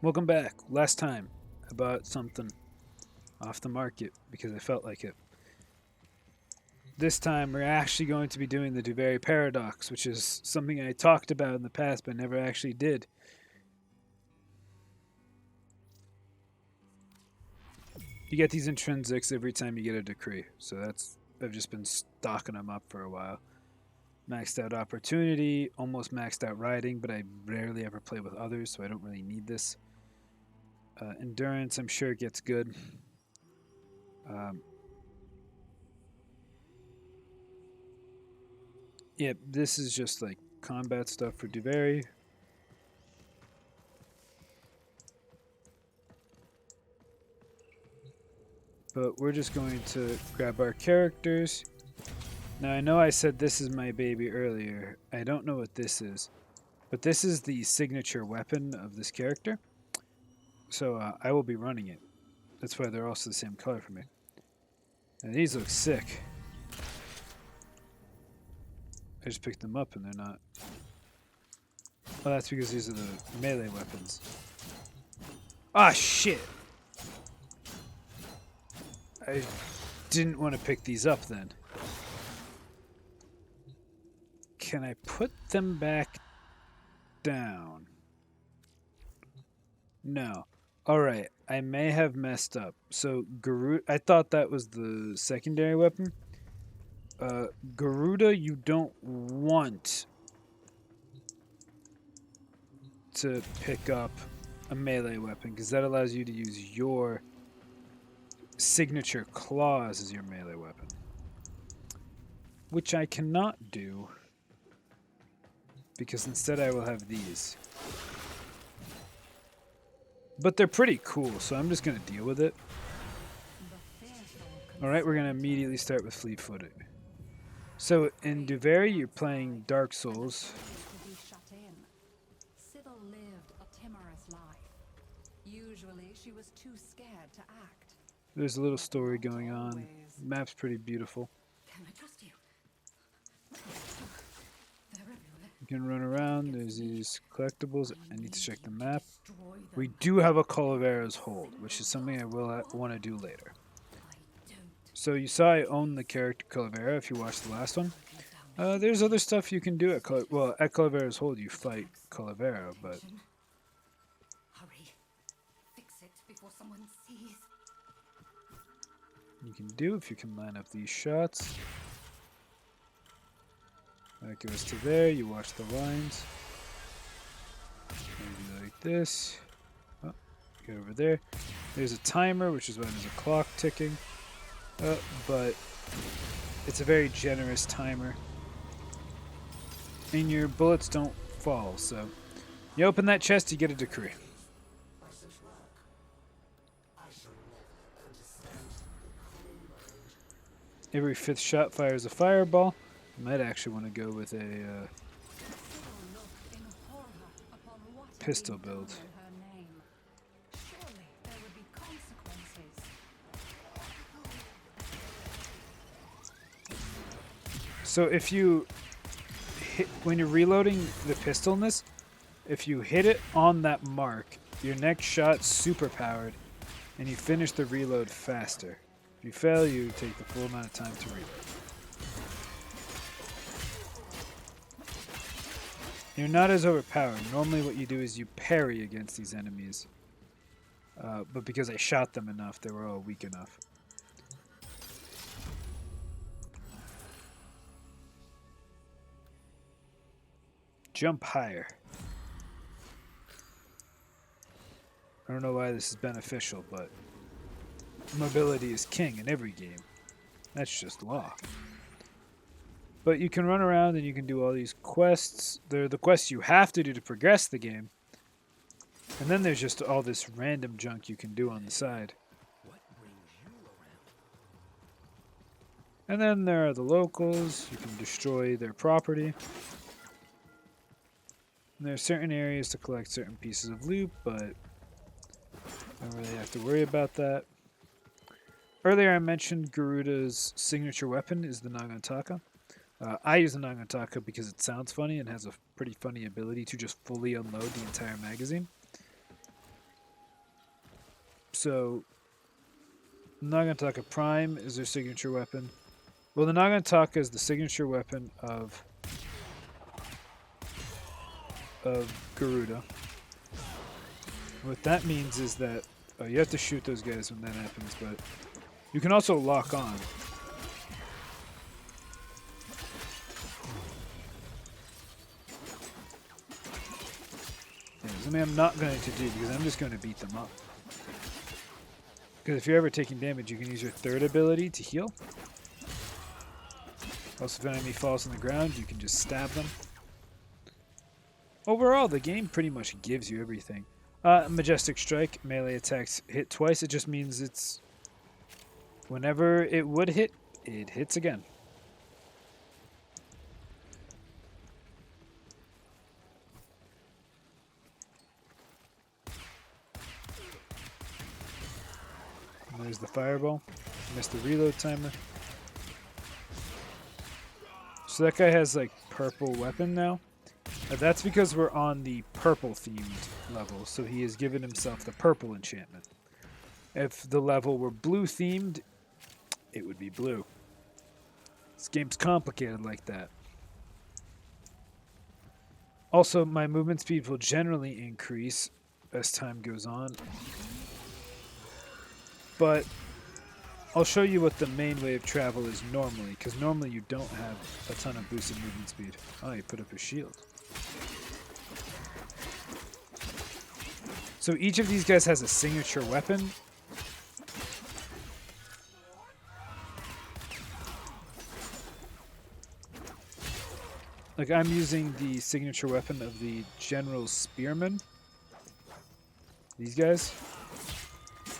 Welcome back. Last time I bought something off the market because I felt like it. This time we're actually going to be doing the Duvary Paradox, which is something I talked about in the past but never actually did. You get these intrinsics every time you get a decree, so I've just been stocking them up for a while. Maxed out opportunity, almost maxed out riding, but I rarely ever play with others, so I don't really need this. Endurance, I'm sure it gets good. Um, yeah, this is just like combat stuff for Duvary. But we're just going to grab our characters. Now I know I said this is my baby earlier. I don't know what this is. But this is the signature weapon of this character. So I will be running it. That's why they're also the same color for me. And these look sick. I just picked them up and they're not. Well, that's because these are the melee weapons. Ah, shit! I didn't want to pick these up then. Can I put them back down? No. Alright, I may have messed up. So, I thought that was the secondary weapon. Garuda, you don't want to pick up a melee weapon because that allows you to use your signature claws as your melee weapon, which I cannot do because instead I will have these. But they're pretty cool, so I'm just going to deal with it. Alright, we're going to immediately start with fleet footed. So in Duvary, you're playing Dark Souls. Usually she was too scared to act. There's a little story going on. Map's pretty beautiful. Can I trust you? You can run around. There's these collectibles. I need to check the map. We do have a Calaveras hold, which is something I will want to do later. So you saw I own the character Calavera if you watched the last one. There's other stuff you can do at at Calavera's hold. You fight Calavera, but Hurry. Fix it before someone sees. you can do if you can line up these shots. That goes to there. You watch the lines. Maybe like this. Oh, get over there. There's a timer, which is why there's a clock ticking. But it's a very generous timer. And your bullets don't fall, so you open that chest, you get a decree. Every 5th shot fires a fireball. You might actually want to go with a pistol build. So if you hit, when you're reloading the pistol in this, if you hit it on that mark, your next shot's super powered, and you finish the reload faster. If you fail, you take the full amount of time to reload. You're not as overpowered. Normally what you do is you parry against these enemies. But because I shot them enough, they were all weak enough. Jump higher. I don't know why this is beneficial, but mobility is king in every game. That's just law. But you can run around and you can do all these quests. They're the quests you have to do to progress the game. And then there's just all this random junk you can do on the side. And then there are the locals. You can destroy their property. And there are certain areas to collect certain pieces of loot, but I don't really have to worry about that. Earlier I mentioned Garuda's signature weapon is the Nagantaka. I use the Nagantaka because it sounds funny and has a pretty funny ability to just fully unload the entire magazine. So, Naganataka Prime is their signature weapon. Well, the Naganataka is the signature weapon of Garuda. What that means is that you have to shoot those guys when that happens, but you can also lock on. Yeah, something I'm not going to do because I'm just going to beat them up. Because if you're ever taking damage, you can use your third ability to heal. Also, if an enemy falls on the ground, you can just stab them. Overall, the game pretty much gives you everything. Majestic Strike, melee attacks hit twice. It just means it's whenever it would hit, it hits again. And there's the fireball. Missed the reload timer. So that guy has like purple weapon now. That's because we're on the purple themed level, so he has given himself the purple enchantment. If the level were blue themed, it would be blue. This game's complicated like that. Also, my movement speed will generally increase as time goes on. But I'll show you what the main way of travel is normally, because normally you don't have a ton of boosted movement speed. Oh, you put up a shield. So each of these guys has a signature weapon. Like I'm using the signature weapon of the General Spearman. These guys.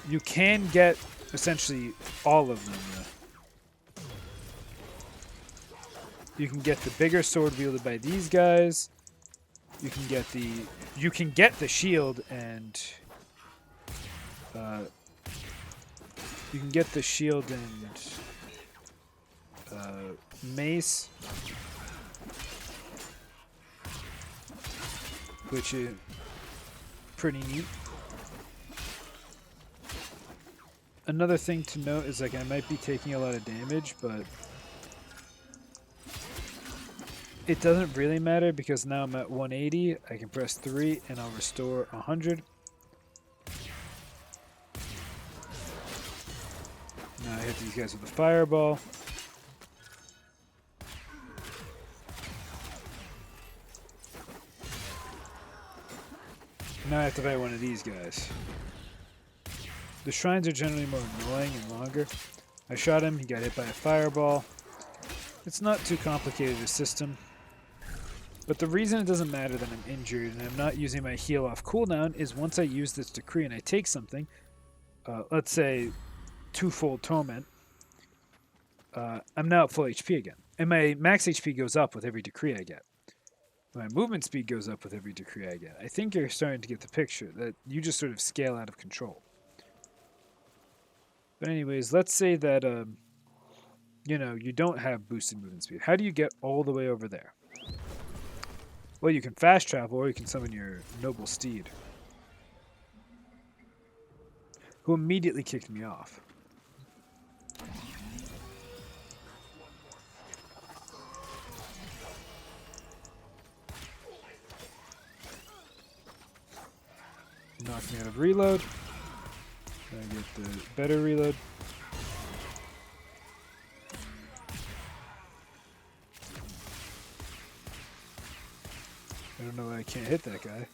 You can get essentially all of them. You can get the bigger sword wielded by these guys. You can get the shield and you can get the shield and mace, which is pretty neat. Another thing to note is like I might be taking a lot of damage, but it doesn't really matter because now I'm at 180. I can press 3 and I'll restore 100. Now I hit these guys with a fireball. Now I have to fight one of these guys. The shrines are generally more annoying and longer. I shot him, he got hit by a fireball. It's not too complicated a system. But the reason it doesn't matter that I'm injured and I'm not using my heal off cooldown is once I use this decree and I take something, let's say twofold torment, I'm now at full HP again. And my max HP goes up with every decree I get. My movement speed goes up with every decree I get. I think you're starting to get the picture that you just sort of scale out of control. But anyways, let's say that, you don't have boosted movement speed. How do you get all the way over there? Well, you can fast travel or you can summon your noble steed, who immediately kicked me off. Knocked me out of reload. I get the better reload. I don't know why I can't hit that guy.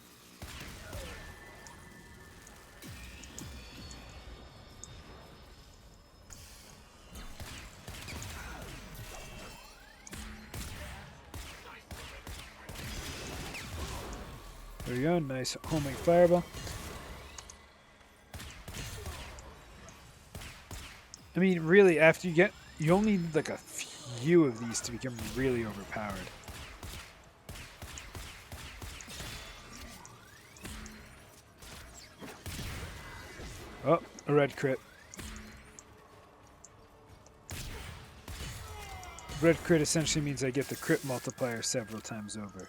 There we go, nice homing fireball. I mean, really, after you only need like a few of these to become really overpowered. Oh, a red crit. Red crit essentially means I get the crit multiplier several times over.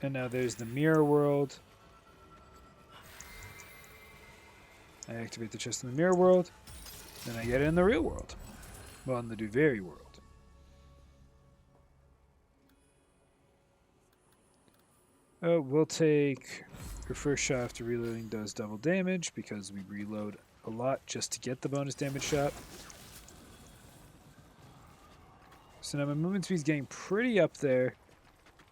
And now there's the mirror world. I activate the chest in the mirror world. Then I get it in the real world. Well, in the Duveri world. We'll take your first shot after reloading does double damage because we reload a lot just to get the bonus damage shot. So now my movement speed's getting pretty up there,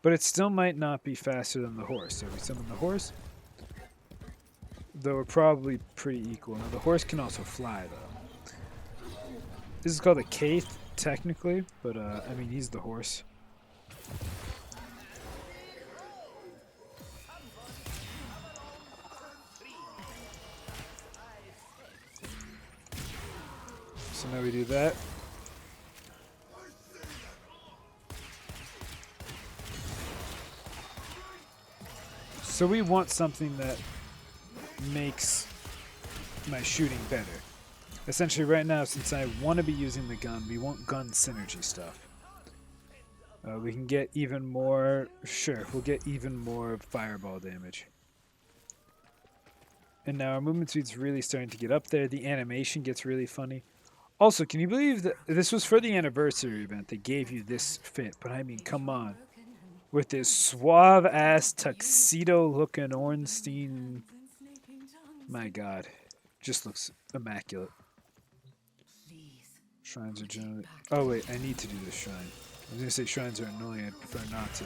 but it still might not be faster than the horse. So we summon the horse, though we're probably pretty equal. Now the horse can also fly though. This is called a Kaith technically, but I mean he's the horse. So now we do that. So we want something that makes my shooting better. Essentially right now, since I want to be using the gun, we want gun synergy stuff. We can get even more, sure, we'll get even more fireball damage. And now our movement speed's really starting to get up there. The animation gets really funny. Also, can you believe that this was for the anniversary event? They gave you this fit, but I mean, come on. With this suave-ass tuxedo-looking Ornstein. My god. Just looks immaculate. Shrines are generally... Oh, wait. I need to do this shrine. I was going to say shrines are annoying. I'd prefer not to.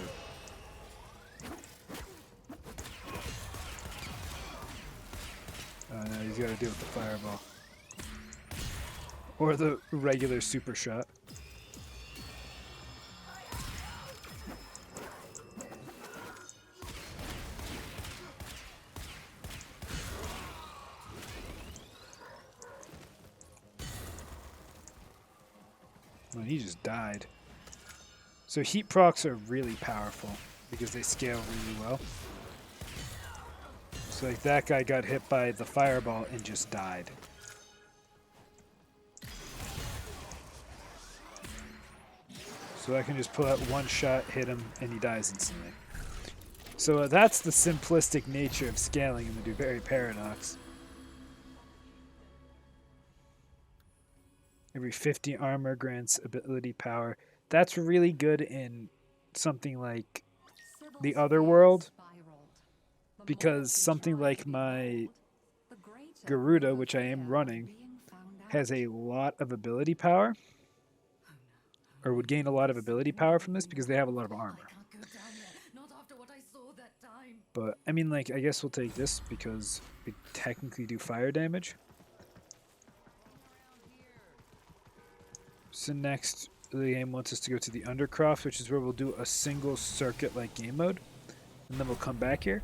Oh, no. He's got to deal with the fireball. Or the regular super shot. Well, he just died. So heat procs are really powerful because they scale really well. So like that guy got hit by the fireball and just died. So I can just pull out one shot, hit him, and he dies instantly. So that's the simplistic nature of scaling in the Duveri Paradox. Every 50 armor grants ability power. That's really good in something like the other world, because something like my Garuda, which I am running, has a lot of ability power, or would gain a lot of ability power from this because they have a lot of armor. But, I mean, like, I guess we'll take this because we technically do fire damage. So next, the game wants us to go to the Undercroft, which is where we'll do a single circuit-like game mode. And then we'll come back here.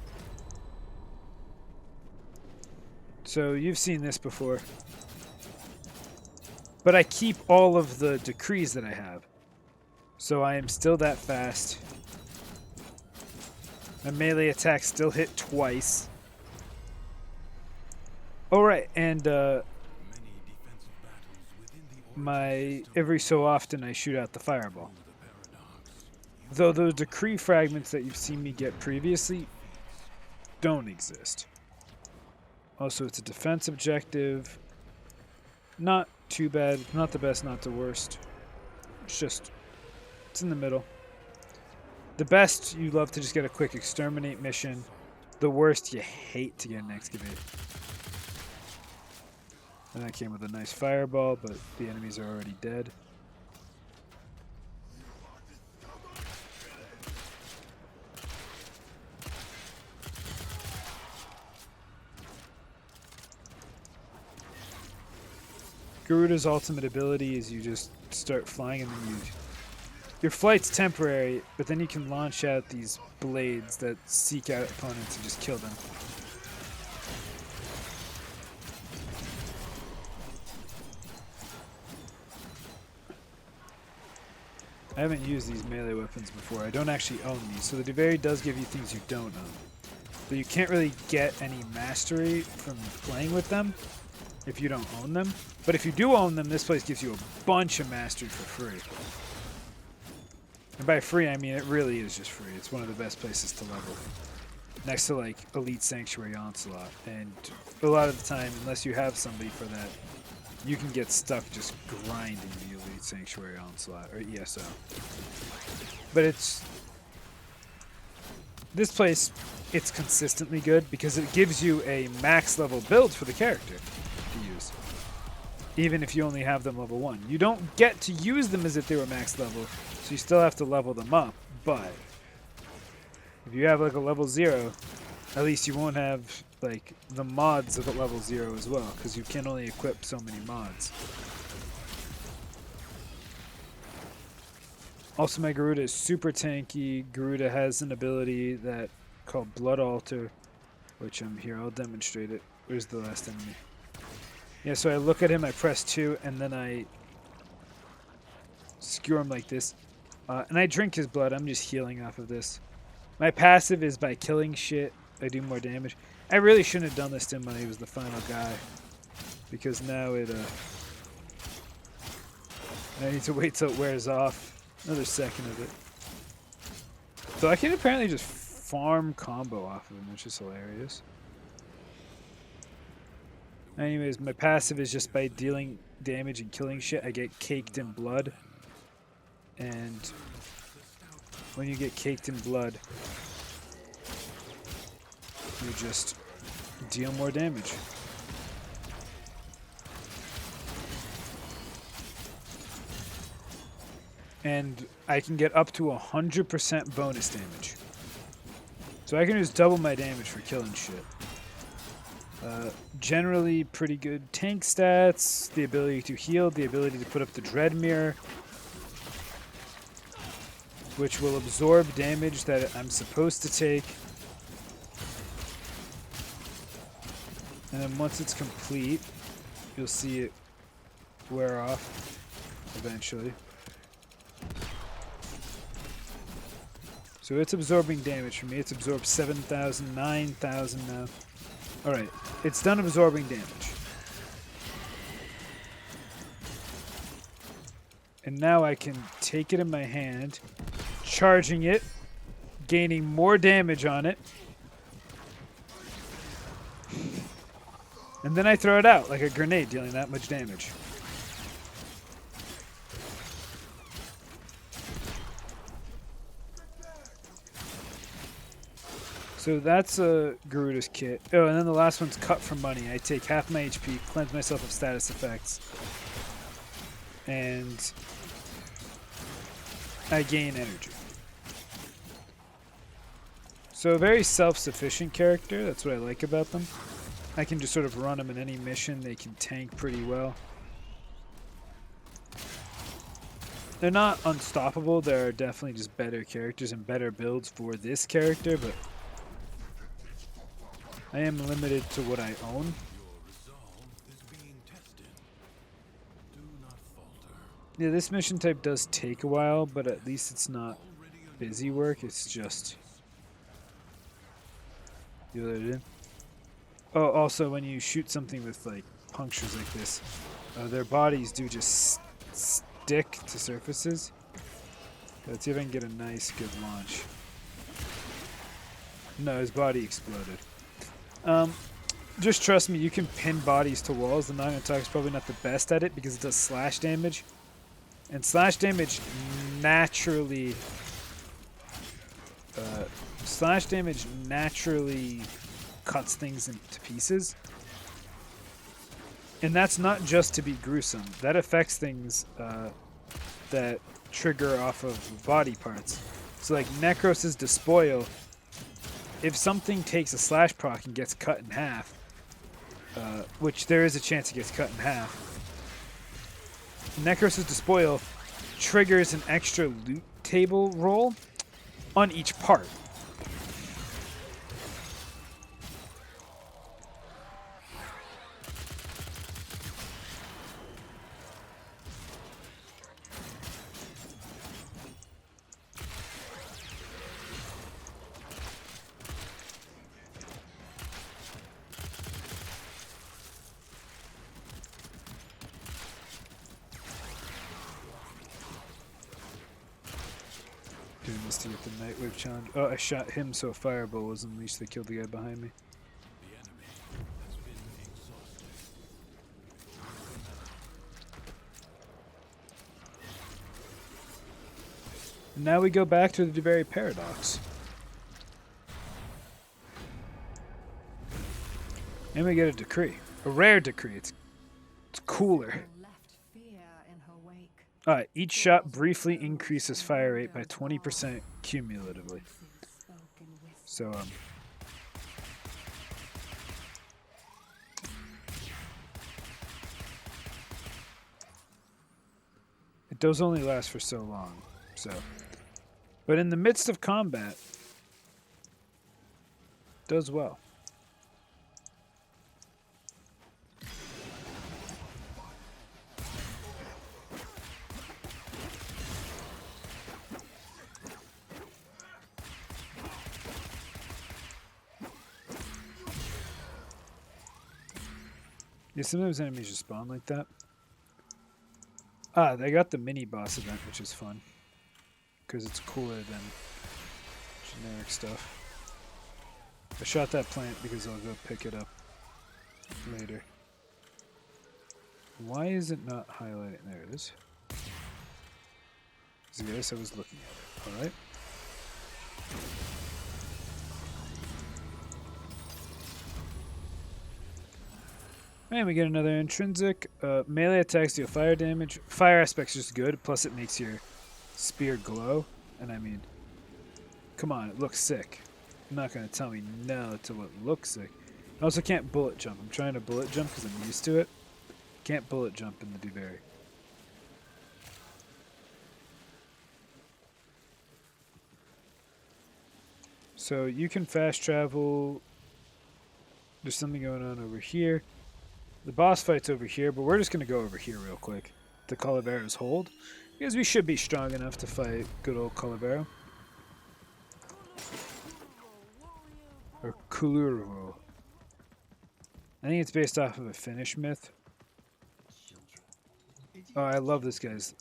So you've seen this before. But I keep all of the decrees that I have. So I am still that fast. My melee attacks still hit twice. Alright, and every so often I shoot out the fireball. Though those decree fragments that you've seen me get previously don't exist. Also, it's a defense objective. Not too bad. Not the best, not the worst. It's in the middle. The best, you love to just get a quick exterminate mission. The worst, you hate to get an excavate. And that came with a nice fireball, but the enemies are already dead. Garuda's ultimate ability is you just start flying and then your flight's temporary, but then you can launch out these blades that seek out opponents and just kill them. I haven't used these melee weapons before. I don't actually own these, so the Duveri does give you things you don't own. But you can't really get any mastery from playing with them if you don't own them. But if you do own them, this place gives you a bunch of mastery for free. And by free, I mean it really is just free. It's one of the best places to level. next to like Elite Sanctuary Onslaught. And a lot of the time, unless you have somebody for that, you can get stuck just grinding the Elite Sanctuary Onslaught or ESO. But this place, it's consistently good because it gives you a max level build for the character to use. Even if you only have them level 1. You don't get to use them as if they were max level, so you still have to level them up. But if you have like a level 0, at least you won't have like the mods of a level 0 as well, because you can only equip so many mods. Also, my Garuda is super tanky. Garuda has an ability that called Blood Altar, which here, I'll demonstrate it. Where's the last enemy? Yeah, so I look at him, I press 2, and then I skewer him like this. And I drink his blood. I'm just healing off of this. My passive is by killing shit, I do more damage. I really shouldn't have done this to him when he was the final guy, because now I need to wait till it wears off. Another second of it. So I can apparently just farm combo off of him, which is hilarious. Anyways, my passive is just by dealing damage and killing shit. I get caked in blood. And when you get caked in blood, you just deal more damage. And I can get up to 100% bonus damage. So I can just double my damage for killing shit. Generally pretty good tank stats, the ability to heal, the ability to put up the Dread Mirror, which will absorb damage that I'm supposed to take. And then once it's complete, you'll see it wear off eventually. So it's absorbing damage for me. It's absorbed 7,000, 9,000 now. Alright, it's done absorbing damage. And now I can take it in my hand, charging it, gaining more damage on it. And then I throw it out like a grenade, dealing that much damage. So that's a Garuda's kit. Oh, and then the last one's Cut for Money. I take half my HP, cleanse myself of status effects, and I gain energy. So a very self-sufficient character. That's what I like about them. I can just sort of run them in any mission. They can tank pretty well. They're not unstoppable. There are definitely just better characters and better builds for this character, but I am limited to what I own. Yeah, this mission type does take a while, but at least it's not busy work. It's just you let it in. Oh, also when you shoot something with like punctures like this, their bodies do just stick to surfaces. Let's see if I can get a nice, good launch. No, his body exploded. Just trust me, you can pin bodies to walls. The Naganatake is probably not the best at it because it does slash damage. And slash damage naturally cuts things into pieces. And that's not just to be gruesome. That affects things that trigger off of body parts. So like Necros' Despoil, if something takes a slash proc and gets cut in half, which there is a chance it gets cut in half, Necros' Despoil triggers an extra loot table roll on each part. this to get the Nightwave challenge. Oh, I shot him so a fireball was unleashed that killed the guy behind me. And now we go back to the very paradox. And we get a decree. A rare decree. It's cooler. Alright, each shot briefly increases fire rate by 20% cumulatively. So, it does only last for so long. So, but in the midst of combat, does well. Yeah, sometimes enemies just spawn like that. Ah, they got the mini boss event, which is fun. Because it's cooler than generic stuff. I shot that plant because I'll go pick it up later. Why is it not highlighting? There it is. Yes, I was looking at it. Alright. And we get another intrinsic. Melee attacks deal fire damage. Fire aspect's just good, plus it makes your spear glow. And I mean, come on, it looks sick. You're not going to tell me no to what looks sick. I also can't bullet jump. I'm trying to bullet jump because I'm used to it. Can't bullet jump in the Duverry. So you can fast travel. There's something going on over here. The boss fight's over here, but we're just going to go over here real quick. The Calavera's hold. Because we should be strong enough to fight good old Calavera. Or Kuluru. I think it's based off of a Finnish myth. Oh, I love this guy's.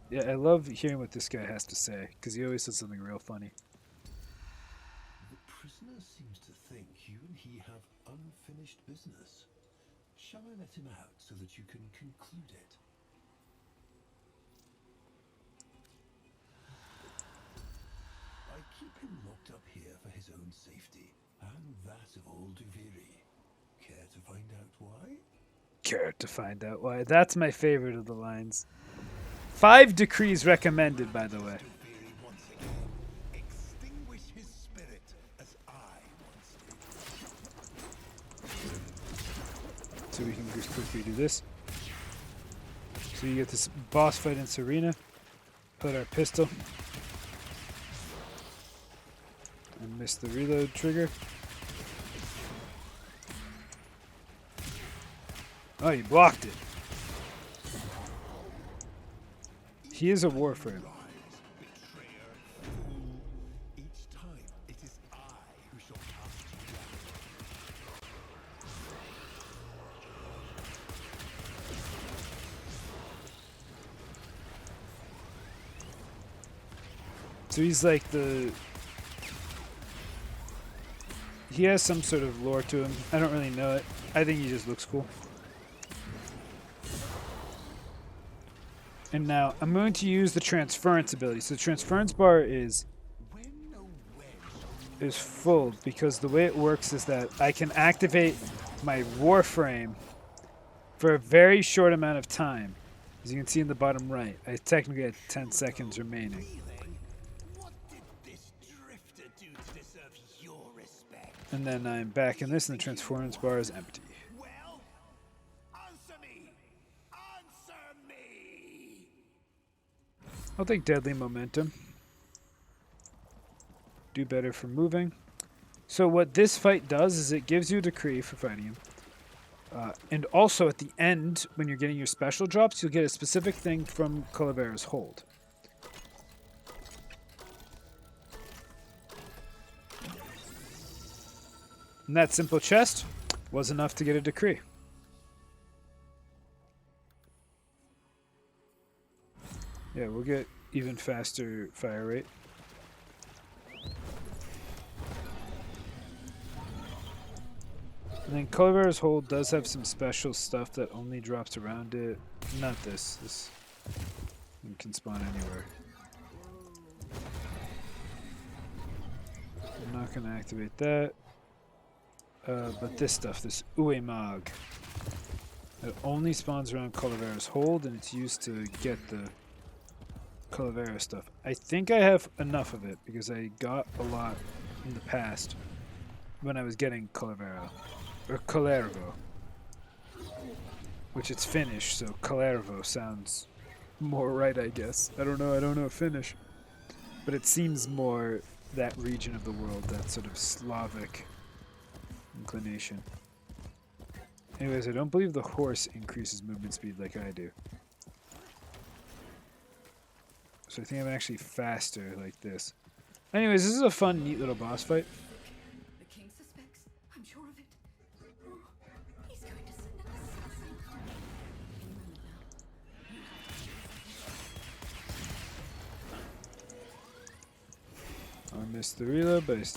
Yeah, I love hearing what this guy has to say, because he always says something real funny. The prisoner seems to think you and he have unfinished business. Shall I let him out so that you can conclude it? I keep him locked up here for his own safety, and that of all Duviri. Care to find out why? Care to find out why? That's my favorite of the lines. 5 decrees recommended, by the way. Extinguish his spirit as I once did. So we can just quickly do this. So you get this boss fight in Serena. Put our pistol. And miss the reload trigger. Oh, you blocked it. He is a Warframe. Each time it is I who shall cast you down. So he's like the... He has some sort of lore to him. I don't really know it. I think he just looks cool. And now I'm going to use the transference ability. So the transference bar is full because the way it works is that I can activate my Warframe for a very short amount of time. As you can see in the bottom right, I technically have 10 seconds remaining. What did this drifter do to deserve your respect? And then I'm back in this and the transference bar is empty. Well, answer me! Answer me! I'll take Deadly Momentum. Do better for moving. So what this fight does is it gives you a decree for fighting him. And also at the end, when you're getting your special drops, you'll get a specific thing from Calavera's hold. And that simple chest was enough to get a decree. Yeah, we'll get even faster fire rate. And then Calaveras Hold does have some special stuff that only drops around it. Not this. This can spawn anywhere. I'm not going to activate that. But this stuff, this Uemag, it only spawns around Calaveras Hold, and it's used to get the Calavera stuff. I think I have enough of it because I got a lot in the past when I was getting Calavera. Or Calervo. Which it's Finnish, so Calervo sounds more right, I guess. I don't know Finnish. But it seems more that region of the world, that sort of Slavic inclination. Anyways, I don't believe the horse increases movement speed like I do. So I think I'm actually faster like this. Anyways, this is a fun, neat little boss fight. The king suspects. I'm sure of it. Oh, he's going to send an assassin. Any moment now. I missed the reload, but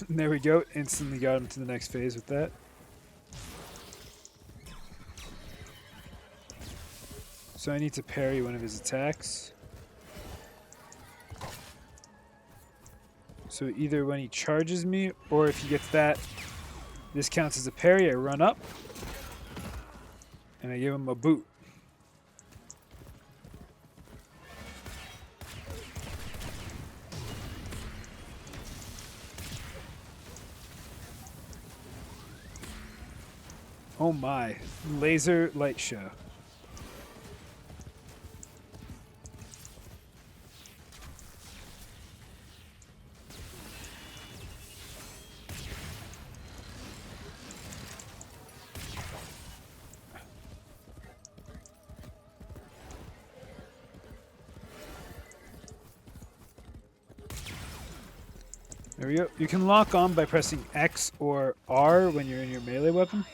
there we go. Instantly got him to the next phase with that. So I need to parry one of his attacks. So either when he charges me, or if he gets that, this counts as a parry. I run up, and I give him a boot. Oh my, laser light show. There we go. You can lock on by pressing X or R when you're in your melee weapon.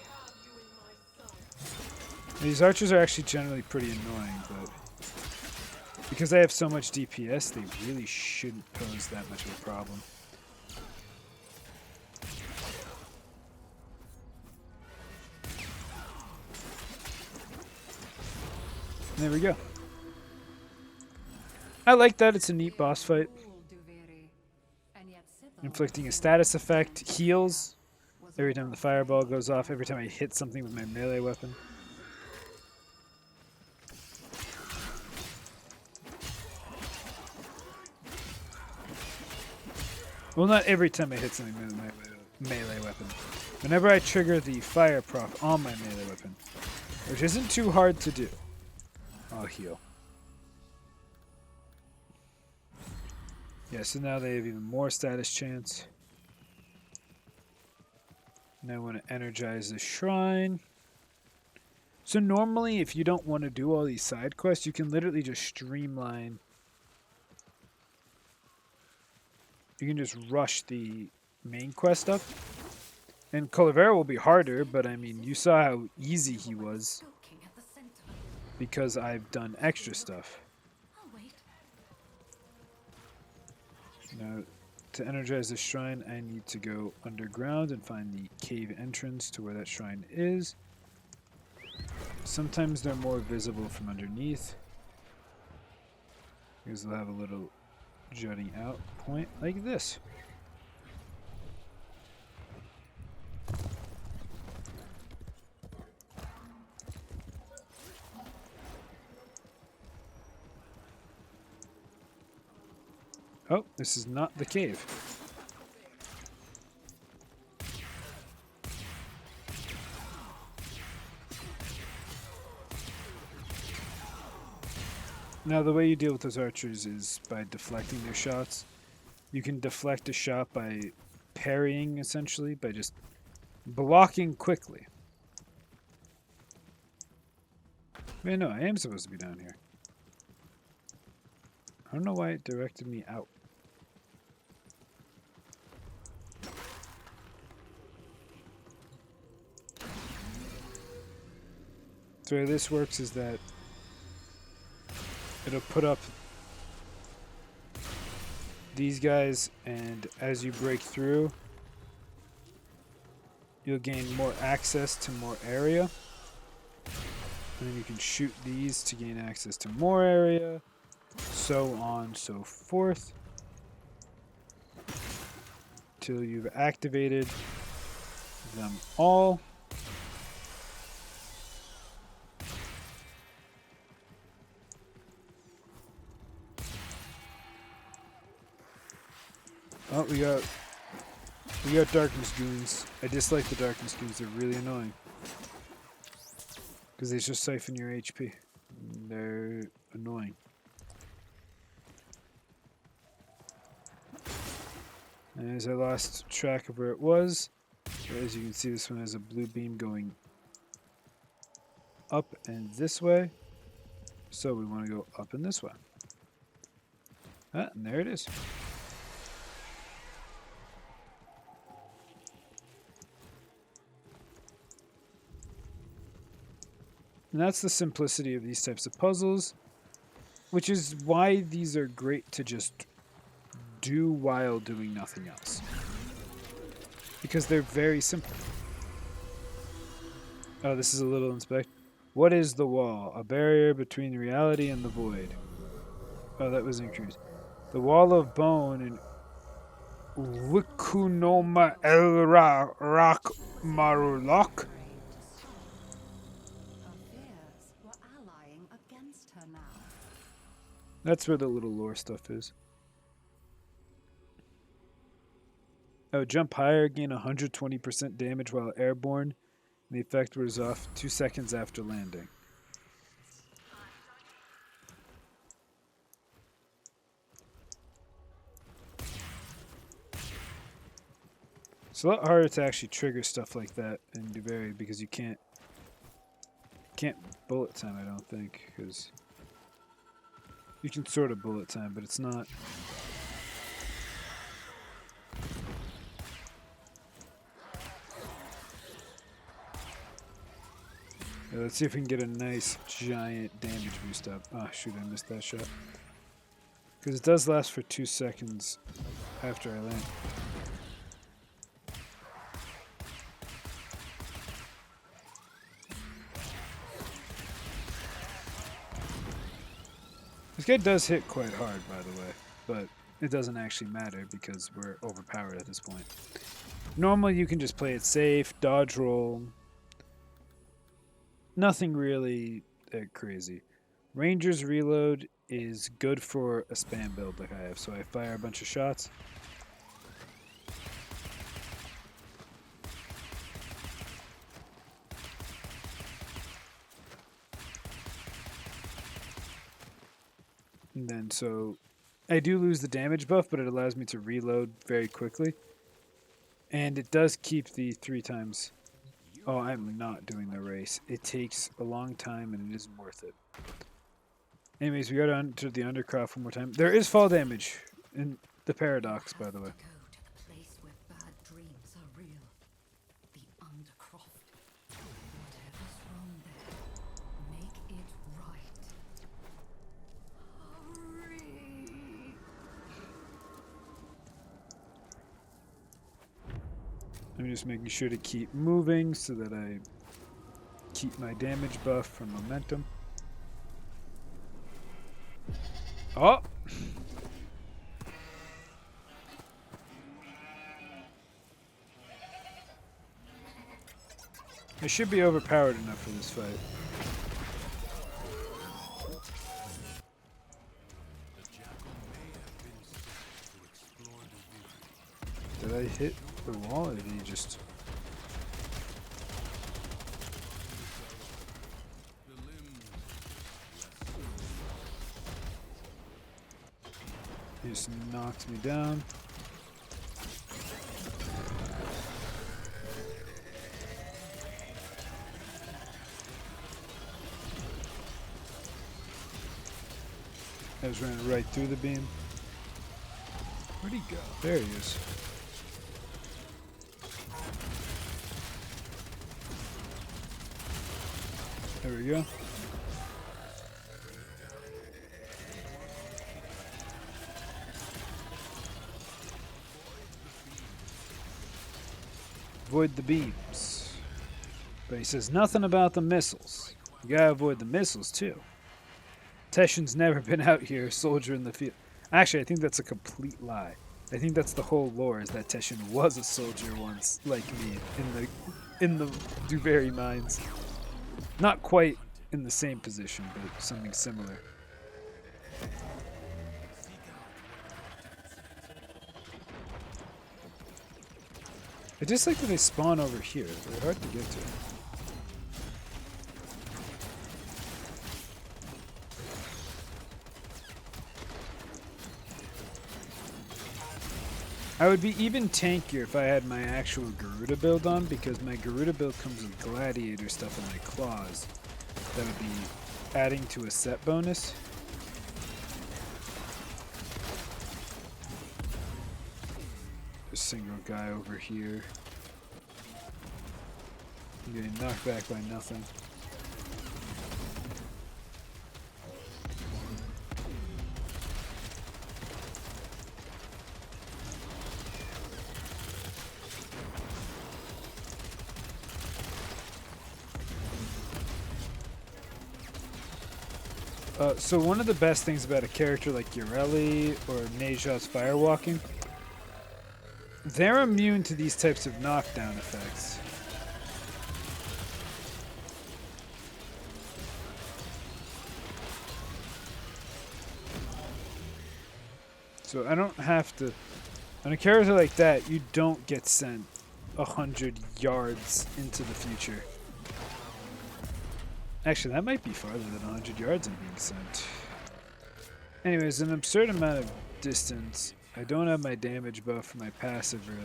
These archers are actually generally pretty annoying, but because I have so much DPS, they really shouldn't pose that much of a problem. There we go. I like that. It's a neat boss fight. Inflicting a status effect, heals every time the fireball goes off, every time I hit something with my melee weapon. Well, not every time I hit something with my melee weapon. Whenever I trigger the fire proc on my melee weapon, which isn't too hard to do, I'll heal. Yeah, so now they have even more status chance. Now I want to energize the shrine. So normally, if you don't want to do all these side quests, you can literally just streamline. You can just rush the main quest stuff. And Calavera will be harder, but I mean, you saw how easy he was because I've done extra stuff. Now, to energize the shrine, I need to go underground and find the cave entrance to where that shrine is. Sometimes they're more visible from underneath, because they'll have a little jutting out point like this. Oh, this is not the cave. Now, the way you deal with those archers is by deflecting their shots. You can deflect a shot by parrying, essentially, by just blocking quickly. Wait, no, I am supposed to be down here. I don't know why it directed me out. The way this works is that it'll put up these guys, and as you break through, you'll gain more access to more area. And then you can shoot these to gain access to more area, so on, so forth, till you've activated them all. Oh, we got darkness goons. I dislike the darkness goons. They're really annoying because they just siphon your HP. They're annoying. And as I lost track of where it was, as you can see, this one has a blue beam going up and this way. So we want to go up and this way. Ah, and there it is. And that's the simplicity of these types of puzzles, which is why these are great to just do while doing nothing else. Because they're very simple. Oh, this is a little inspect. What is the wall? A barrier between reality and the void. Oh, that was increased. The wall of bone in Wikunoma El Rak Marulok. That's where the little lore stuff is. Oh, jump higher, gain 120% damage while airborne. The effect wears off 2 seconds after landing. It's a lot harder to actually trigger stuff like that in Duvary because you can't bullet time, I don't think, because you can sort of bullet time, but it's not. Let's see if we can get a nice giant damage boost up. Oh shoot, I missed that shot. Because it does last for 2 seconds after I land. This guy does hit quite hard, by the way, but it doesn't actually matter because we're overpowered at this point. Normally you can just play it safe, dodge roll. Nothing really crazy. Ranger's reload is good for a spam build like I have, so I fire a bunch of shots. And then so I do lose the damage buff, but it allows me to reload very quickly. And it does keep the 3 times. Oh, I'm not doing the race. It takes a long time and it isn't worth it. Anyways, we gotta enter the Undercroft one more time. There is fall damage in the Paradox, by the way. Go to the place where bad dreams are real. The Undercroft. Whatever's wrong there, make it right. Hurry! I'm just making sure to keep moving so that I keep my damage buff from momentum. Oh! I should be overpowered enough for this fight. Did I hit the wall or did he just... He just knocked me down. I was running right through the beam. Where'd he go? There he is. There we go. Avoid the beams. But he says nothing about the missiles. You gotta avoid the missiles too. Teshin's never been out here a soldier in the field. Actually, I think that's a complete lie. I think that's the whole lore, is that Teshin was a soldier once, like me, in the Duveri mines. Not quite in the same position, but something similar. I just like that they spawn over here. They're hard to get to. I would be even tankier if I had my actual Garuda build on, because my Garuda build comes with gladiator stuff in my claws. That would be adding to a set bonus. A single guy over here. I'm getting knocked back by nothing. So one of the best things about a character like Ureli or Nejat's Firewalking, they're immune to these types of knockdown effects. So I don't have to... On a character like that, you don't get sent 100 yards into the future. Actually, that might be farther than 100 yards I'm being sent. Anyways, an absurd amount of distance. I don't have my damage buff for my passive, really.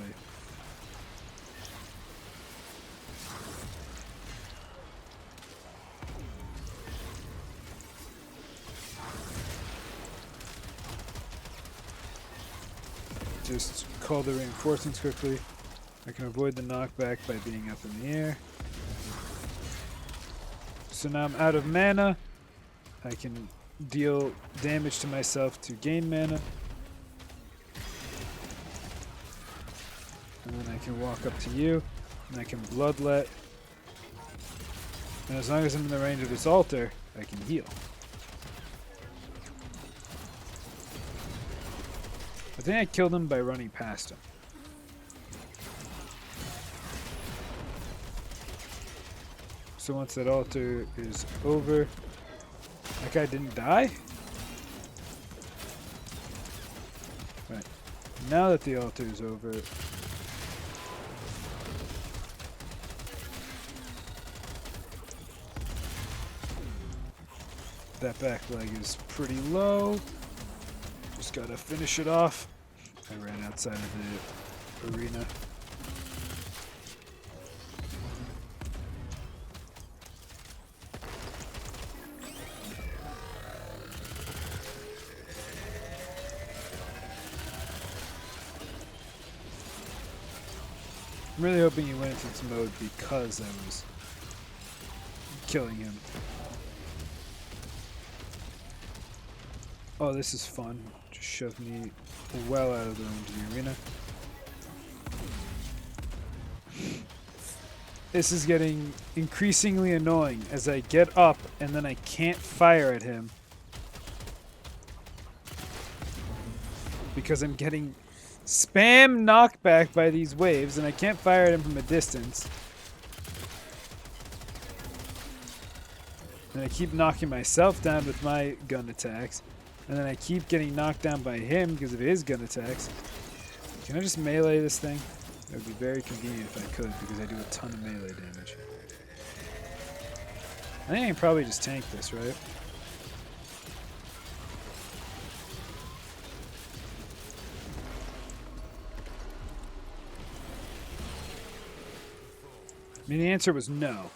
Just call the reinforcements quickly. I can avoid the knockback by being up in the air. So now I'm out of mana. I can deal damage to myself to gain mana. And then I can walk up to you, and I can bloodlet. And as long as I'm in the range of this altar, I can heal. I think I killed him by running past him. So once that altar is over, that guy didn't die? Right. Now that the altar is over, that back leg is pretty low. Just gotta finish it off. I ran outside of the arena. I'm really hoping he went into this mode because I was killing him. Oh, this is fun. Just shoved me well out of the range of the arena. This is getting increasingly annoying as I get up and then I can't fire at him because I'm getting spam knockback by these waves and I can't fire at him from a distance. And I keep knocking myself down with my gun attacks. And then I keep getting knocked down by him because of his gun attacks. Can I just melee this thing? That would be very convenient if I could, because I do a ton of melee damage. I think I can probably just tank this, right? I mean, the answer was no.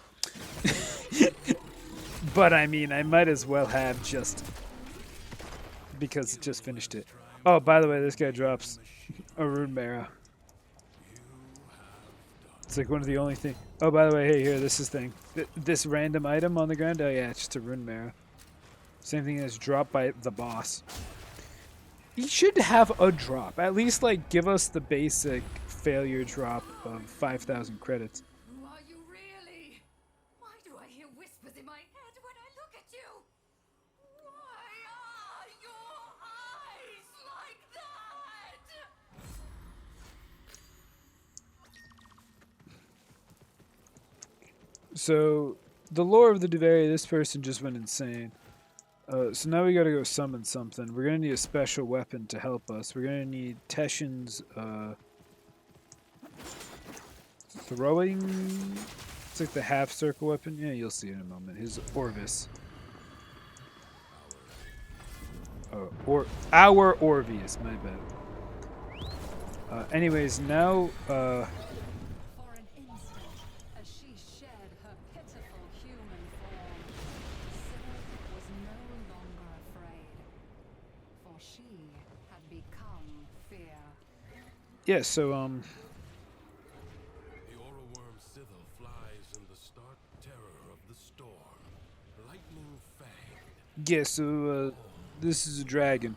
But I mean, I might as well have just... because it just finished it. Oh, by the way, this guy drops a rune marrow. It's like one of the only things. Oh, by the way, hey, here, this is thing. This random item on the ground. Oh yeah, it's just a rune marrow. Same thing as dropped by the boss. He should have a drop. At least like give us the basic failure drop of 5,000 credits. Who are you really? Why do I hear whispers in my head when I look at you? Why are your eyes like that? So the lore of the Duveria, this person just went insane. So now we gotta go summon something. We're gonna need a special weapon to help us. We're gonna need Teshin's throwing. It's like the half circle weapon. Yeah, you'll see in a moment. His Orvis. Or our Orvius, my bad. Anyways, now For an instant, as she shed her pitiful human form, Sybil was no longer afraid, for she had become fear. yeah, so The aura worm Sybil flies in the stark terror of the storm, lightning fanged. yeah, so this is a dragon.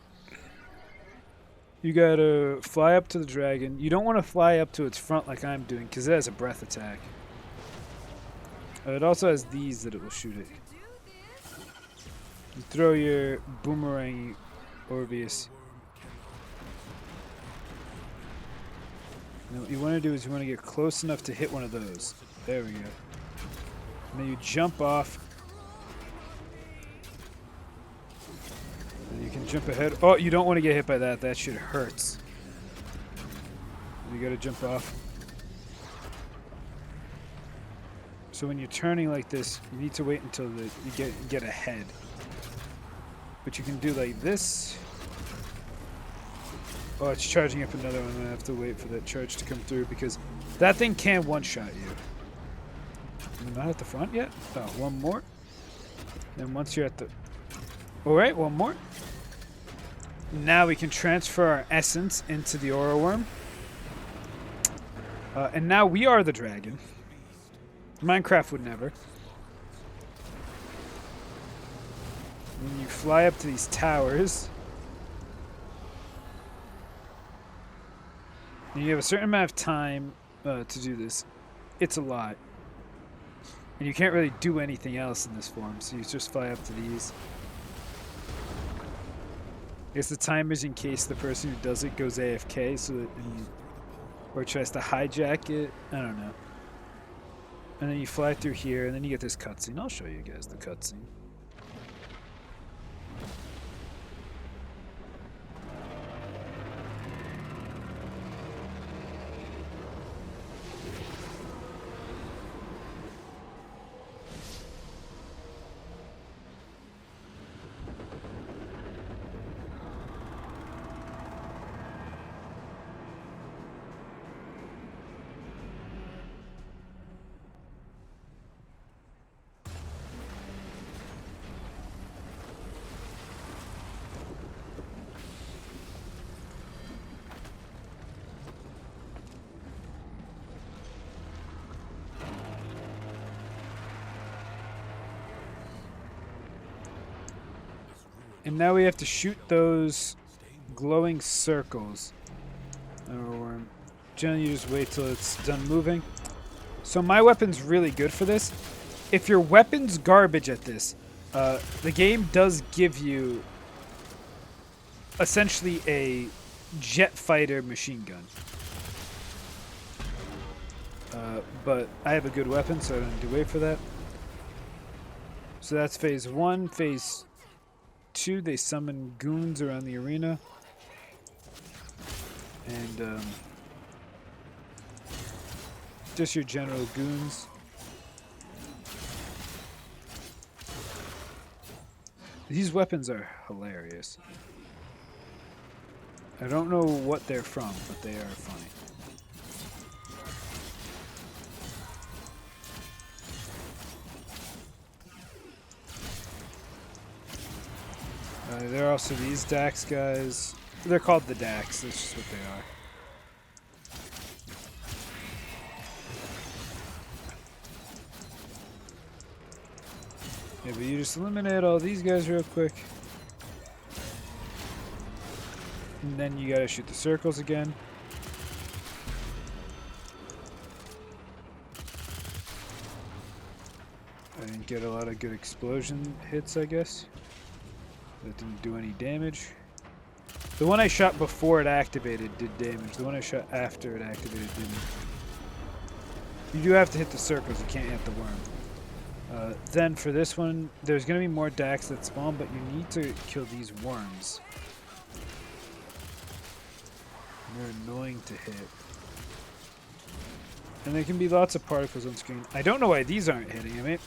You gotta fly up to the dragon. You don't want to fly up to its front like I'm doing, because it has a breath attack. It also has these that it will shoot at. You throw your boomerang Orbeus. Now what you want to do is you want to get close enough to hit one of those. There we go. And then you jump off. And you can jump ahead. Oh, you don't want to get hit by that. That shit hurts. You gotta jump off. So when you're turning like this, you need to wait until you get ahead. But you can do like this. Oh, it's charging up another one. I'm gonna have to wait for that charge to come through because that thing can one-shot you. Am I not at the front yet? Oh, one more. Then once you're at the... Alright, one more. Now we can transfer our essence into the aura worm. And now we are the dragon. Minecraft would never. And you fly up to these towers. And you have a certain amount of time to do this. It's a lot. And you can't really do anything else in this form, so you just fly up to these. I guess the timer's in case the person who does it goes AFK, so that or tries to hijack it. I don't know. And then you fly through here, and then you get this cutscene. I'll show you guys the cutscene. And now we have to shoot those glowing circles. Or generally you just wait till it's done moving. So my weapon's really good for this. If your weapon's garbage at this, the game does give you essentially a jet fighter machine gun. But I have a good weapon, so I don't need to wait for that. So that's phase 1. Phase 2, they summon goons around the arena. And just your general goons. These weapons are hilarious. I don't know what they're from, but they are funny. There are also these Dax guys. They're called the Dax. That's just what they are. Yeah, but you just eliminate all these guys real quick. And then you gotta shoot the circles again. I didn't get a lot of good explosion hits, I guess. That didn't do any damage. The one I shot before it activated did damage. The one I shot after it activated didn't. You do have to hit the circles, you can't hit the worm. Then for this one, there's going to be more Dax that spawn, but you need to kill these worms. And they're annoying to hit. And there can be lots of particles on screen. I don't know why these aren't hitting him.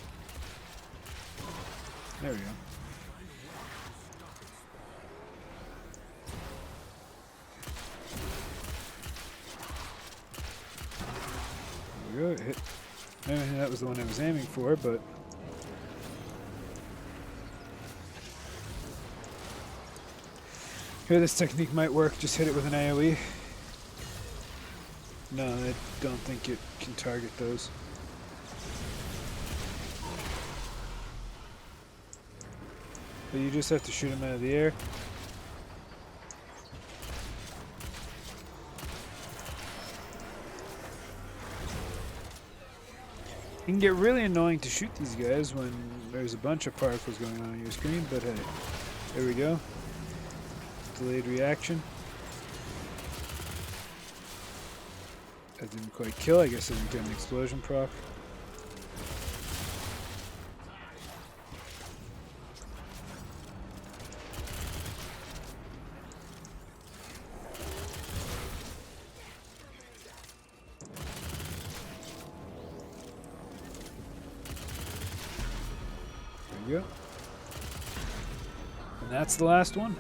There we go. There we go. Hit. I don't think that was the one I was aiming for, but here, this technique might work. Just hit it with an AoE. No, I don't think it can target those. But you just have to shoot them out of the air. It can get really annoying to shoot these guys when there's a bunch of particles going on your screen, but hey, there we go. Delayed reaction. That didn't quite kill. I guess I didn't get an explosion proc. There you go. And that's the last one.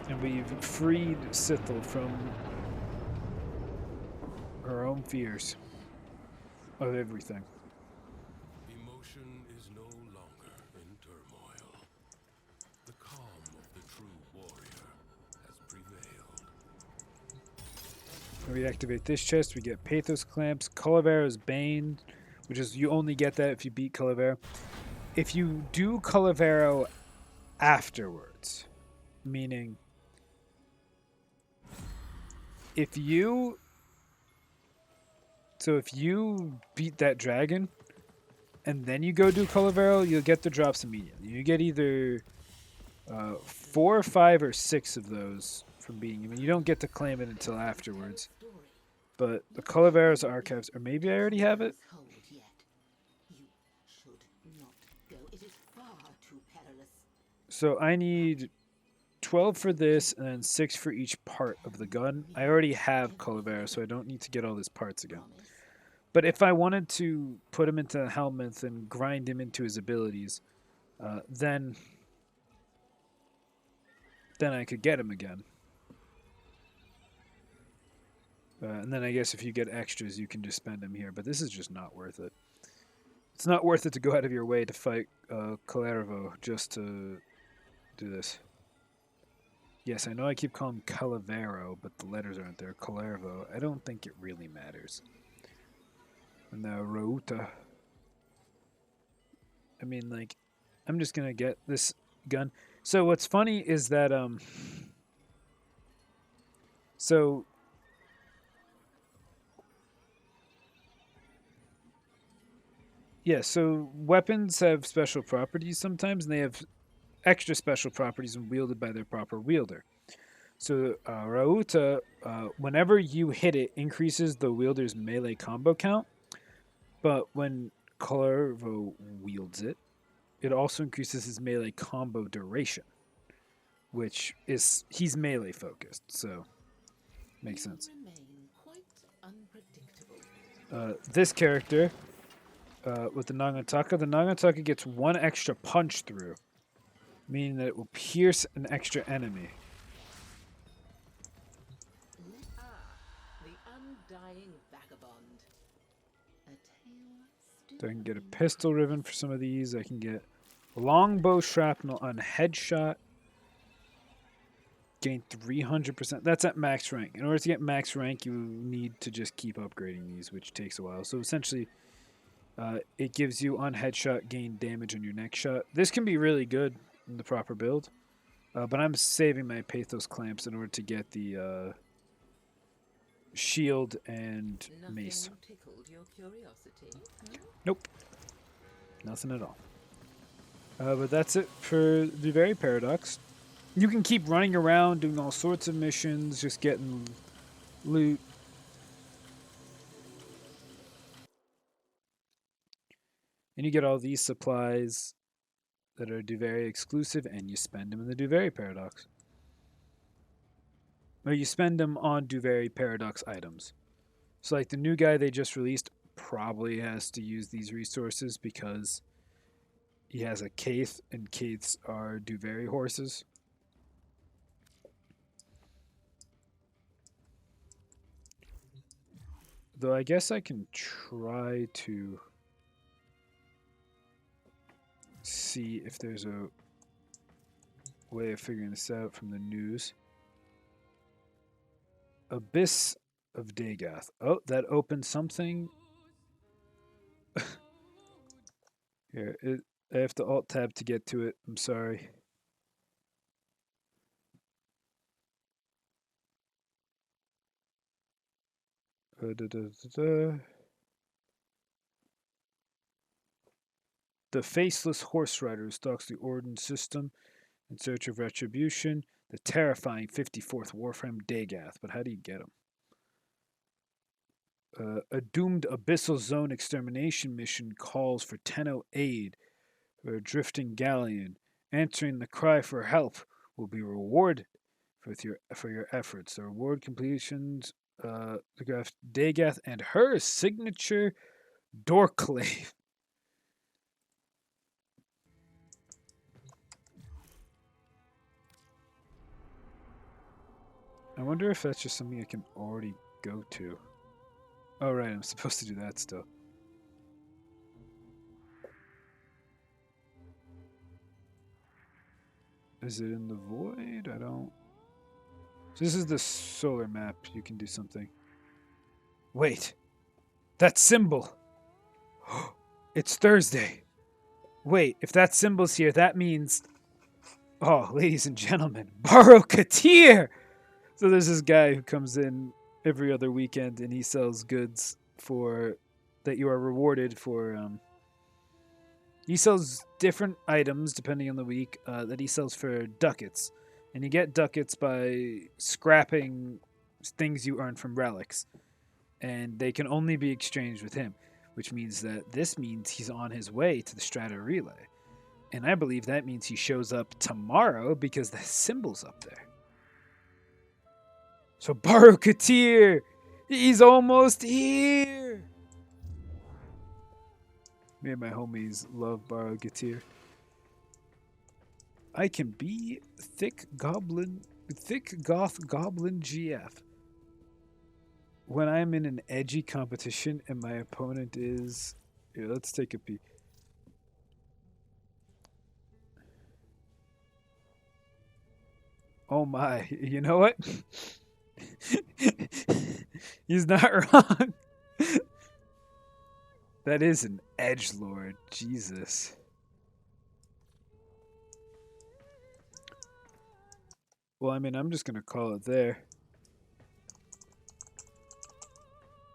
And we've freed Sithel from her own fears of everything. Emotion is no longer in turmoil. The calm of the true warrior has prevailed. When we activate this chest, we get Pathos Clamps, Calavero's Bane, which is you only get that if you beat Calavero. If you do Calavero afterwards, meaning if you beat that dragon and then you go do Calavero, you'll get the drops immediately. You get either 4 or 5 or 6 of those from beating him, and you don't get to claim it until afterwards. But the Calavero's archives, or maybe I already have it. So I need 12 for this and then 6 for each part of the gun. I already have Calavero, so I don't need to get all his parts again. But if I wanted to put him into Helminth and grind him into his abilities, then I could get him again. And then I guess if you get extras, you can just spend them here. But this is just not worth it. It's not worth it to go out of your way to fight Calervo just to do this. Yes, I know I keep calling him Calavero, but the letters aren't there. Calervo. I don't think it really matters. And now Rauta. I mean, like, I'm just going to get this gun. So what's funny is that, so yeah, so weapons have special properties sometimes, and they have extra special properties when wielded by their proper wielder. So Rauta, whenever you hit it, increases the wielder's melee combo count, but when Calervo wields it, it also increases his melee combo duration, which is, he's melee focused, so makes sense. This character, with the Nagataka gets 1 extra punch through, meaning that it will pierce an extra enemy. The undying vagabond. So I can get a pistol ribbon for some of these. I can get longbow shrapnel on headshot. Gain 300%. That's at max rank. In order to get max rank, you need to just keep upgrading these, which takes a while. So essentially, it gives you on headshot gain damage on your next shot. This can be really good in the proper build, but I'm saving my Pathos clamps in order to get the shield and mace. Nothing tickled your curiosity? Nope, nothing at all. But that's it for the very Paradox. You can keep running around doing all sorts of missions, just getting loot. And you get all these supplies that are Duvary exclusive, and you spend them in the Duvary Paradox. Or you spend them on Duvary Paradox items. So like the new guy they just released probably has to use these resources because he has a Kaith, and Kaiths are Duvary horses. Though I guess I can try to see if there's a way of figuring this out from the news. Abyss of Dagath. Oh, that opened something. Here, I have to alt tab to get to it. I'm sorry. The faceless horse rider who stalks the Orden system in search of retribution. The terrifying 54th Warframe Dagath. But how do you get him? A doomed abyssal zone extermination mission calls for Tenno aid for a drifting galleon. Answering the cry for help will be rewarded for your efforts. The reward completions the graph Dagath and her signature Dorklave. I wonder if that's just something I can already go to. Oh, right, I'm supposed to do that still. Is it in the void? I don't... So this is the solar map. You can do something. Wait. That symbol! It's Thursday. Wait, if that symbol's here, that means... Oh, ladies and gentlemen, Baro Katir! So there's this guy who comes in every other weekend and he sells goods for... that you are rewarded for... He sells different items depending on the week that he sells for ducats. And you get ducats by scrapping things you earn from relics. And they can only be exchanged with him, which means that this means he's on his way to the Strata Relay. And I believe that means he shows up tomorrow because the symbol's up there. So Baro Katir, he's almost here! Me and my homies love Baro Katir. I can be thick goth goblin GF. When I'm in an edgy competition and my opponent is... Here, let's take a peek. Oh my, you know what? He's not wrong. That is an edgelord, Jesus. Well, I mean, I'm just going to call it there.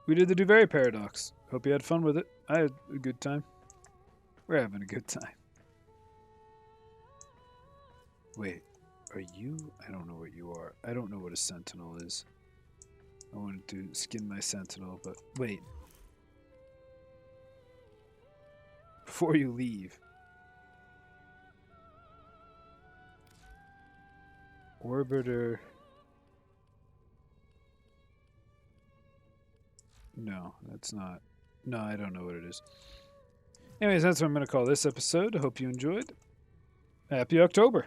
We did the Duvary Paradox. Hope you had fun with it. I had a good time. We're having a good time. Wait, are you? I don't know what you are. I don't know what a sentinel is. I wanted to skin my sentinel, but wait. Before you leave. Orbiter. No, that's not. No, I don't know what it is. Anyways, that's what I'm going to call this episode. I hope you enjoyed. Happy October.